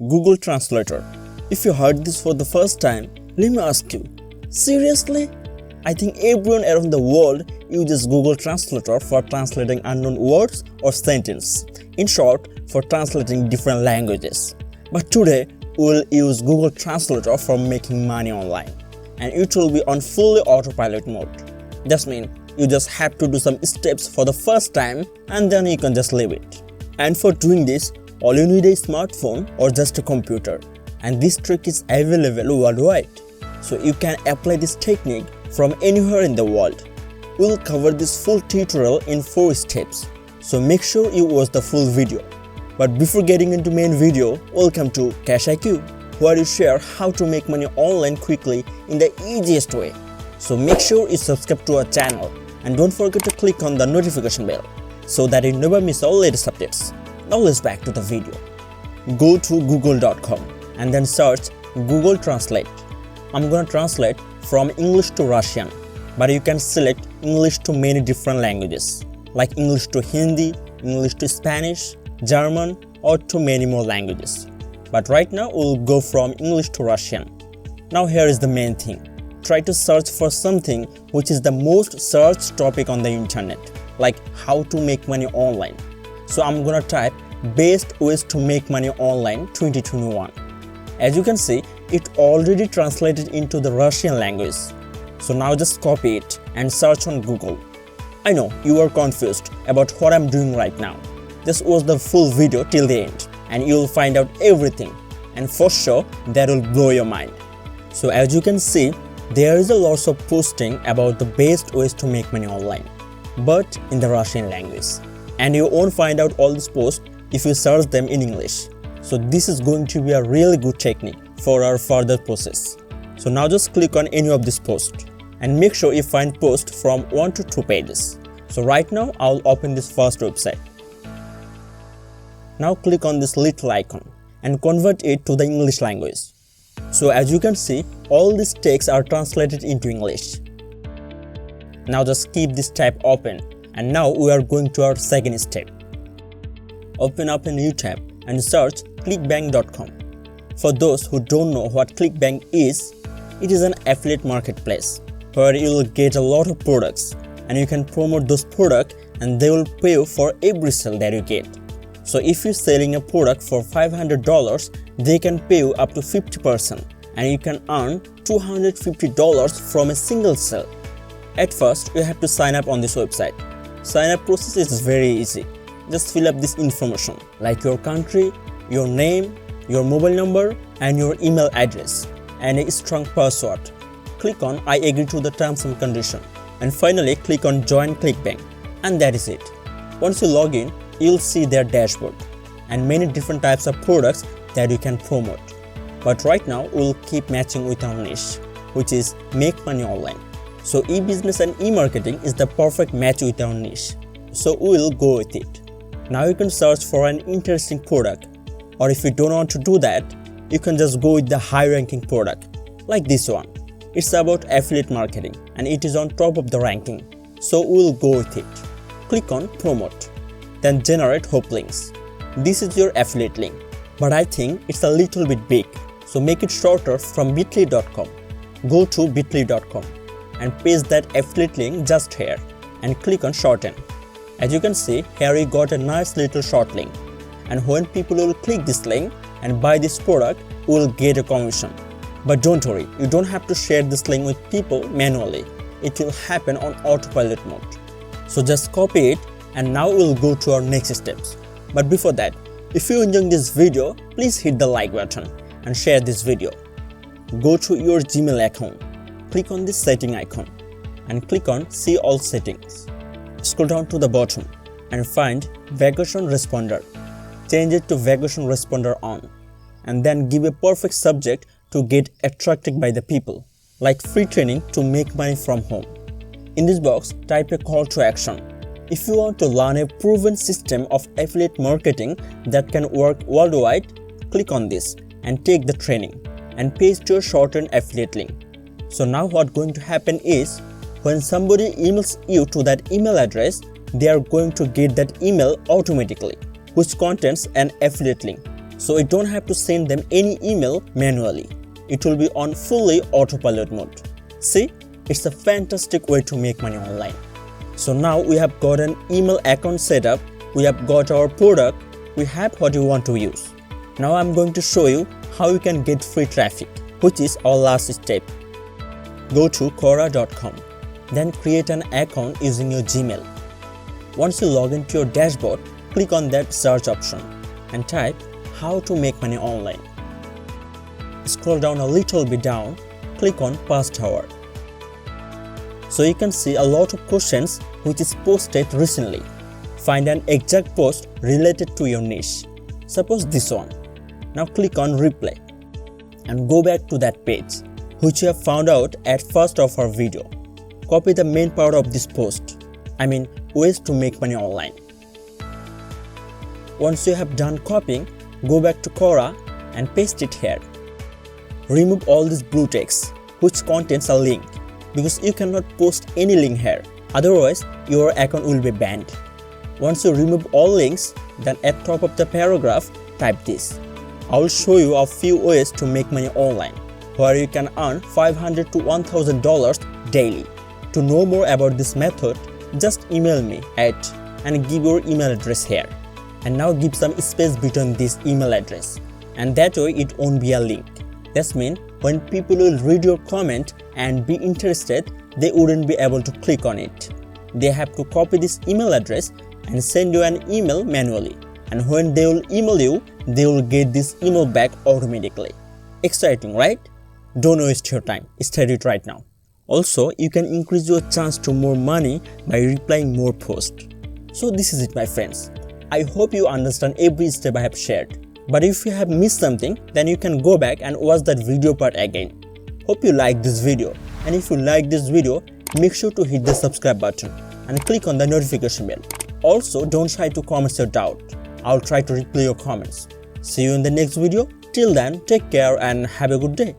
Google Translator. If you heard this for the first time, let me ask you, seriously? I think everyone around the world uses Google Translator for translating unknown words or sentences. In short, for translating different languages. But today, we'll use Google Translator for making money online. And it will be on fully autopilot mode. That means you just have to do some steps for the first time and then you can just leave it. And for doing this, all you need is a smartphone or just a computer. And this trick is available worldwide. So you can apply this technique from anywhere in the world. We'll cover this full tutorial in 4 steps. So make sure you watch the full video. But before getting into main video, welcome to CashIQ, where you share how to make money online quickly in the easiest way. So make sure you subscribe to our channel and don't forget to click on the notification bell so that you never miss our latest updates. Now let's back to the video. Go to google.com and then search Google Translate. I'm gonna translate from English to Russian, but you can select English to many different languages like English to Hindi, English to Spanish, German, or to many more languages. But right now we'll go from English to Russian. Now here is the main thing. Try to search for something which is the most searched topic on the internet, like how to make money online. So I'm gonna type best ways to make money online 2021. As you can see, it already translated into the Russian language. So now just copy it and search on Google. I know you are confused about what I'm doing right now. Just watch the full video till the end and you'll find out everything, and for sure that will blow your mind. So as you can see, there is a lot of posting about the best ways to make money online, but in the Russian language. And you won't find out all these posts if you search them in English. So this is going to be a really good technique for our further process. So now just click on any of these posts and make sure you find posts from 1 to 2 pages. So right now I'll open this first website. Now click on this little icon and convert it to the English language. So as you can see, all these texts are translated into English. Now just keep this tab open, and now we are going to our second step. Open up a new tab and search clickbank.com. For those who don't know what ClickBank is, it is an affiliate marketplace where you will get a lot of products and you can promote those products and they will pay you for every sale that you get. So if you're selling a product for $500, they can pay you up to 50% and you can earn $250 from a single sale. At first, you have to sign up on this website. Sign up process is very easy. Just fill up this information like your country, your name, your mobile number and your email address and a strong password. Click on I agree to the terms and conditions and finally click on join ClickBank, and that is it. Once you log in, you'll see their dashboard and many different types of products that you can promote. But right now we'll keep matching with our niche, which is make money online. So e-business and e-marketing is the perfect match with our niche. So we'll go with it. Now you can search for an interesting product, or if you don't want to do that, you can just go with the high ranking product like this one. It's about affiliate marketing and it is on top of the ranking. So we'll go with it. Click on promote. Then generate hope links. This is your affiliate link, but I think it's a little bit big, so make it shorter from bit.ly.com. Go to bit.ly.com and paste that affiliate link just here and click on shorten. As you can see, here we got a nice little short link, and when people will click this link and buy this product, we will get a commission. But don't worry, you don't have to share this link with people manually. It will happen on autopilot mode. So just copy it. And now we'll go to our next steps. But before that, if you enjoyed this video, please hit the like button and share this video. Go to your Gmail account, click on this setting icon and click on see all settings. Scroll down to the bottom and find vacation responder. Change it to vacation responder on and then give a perfect subject to get attracted by the people, like free training to make money from home. In this box, type a call to action. If you want to learn a proven system of affiliate marketing that can work worldwide, click on this and take the training and paste your shortened affiliate link. So now what's going to happen is, when somebody emails you to that email address, they are going to get that email automatically, which contains an affiliate link. So you don't have to send them any email manually. It will be on fully autopilot mode. See, it's a fantastic way to make money online. So now we have got an email account set up, we have got our product, we have what you want to use. Now I'm going to show you how you can get free traffic, which is our last step. Go to Quora.com, then create an account using your Gmail. Once you log into your dashboard, click on that search option and type how to make money online. Scroll down a little bit down, click on past hour. So you can see a lot of questions which is posted recently. Find an exact post related to your niche. Suppose this one. Now click on replay and go back to that page which you have found out at first of our video. Copy the main part of this post, ways to make money online. Once you have done copying, go back to Quora and paste it here. Remove all this blue text which contains a link, because you cannot post any link here, otherwise your account will be banned. Once you remove all links, then at top of the paragraph type this. I will show you a few ways to make money online where you can earn $500 to $1,000 daily. To know more about this method, just email me and give your email address here. And now give some space between this email address, and that way it won't be a link. That means when people will read your comment and be interested, they wouldn't be able to click on it. They have to copy this email address and send you an email manually. And when they will email you, they will get this email back automatically. Exciting, right? Don't waste your time. Start it right now. Also, you can increase your chance to more money by replying more posts. So this is it, my friends. I hope you understand every step I have shared. But if you have missed something, then you can go back and watch that video part again. Hope you like this video, and if you like this video, make sure to hit the subscribe button and click on the notification bell. Also, don't shy to comment your doubt. I'll try to reply your comments. See you in the next video. Till then, take care and have a good day.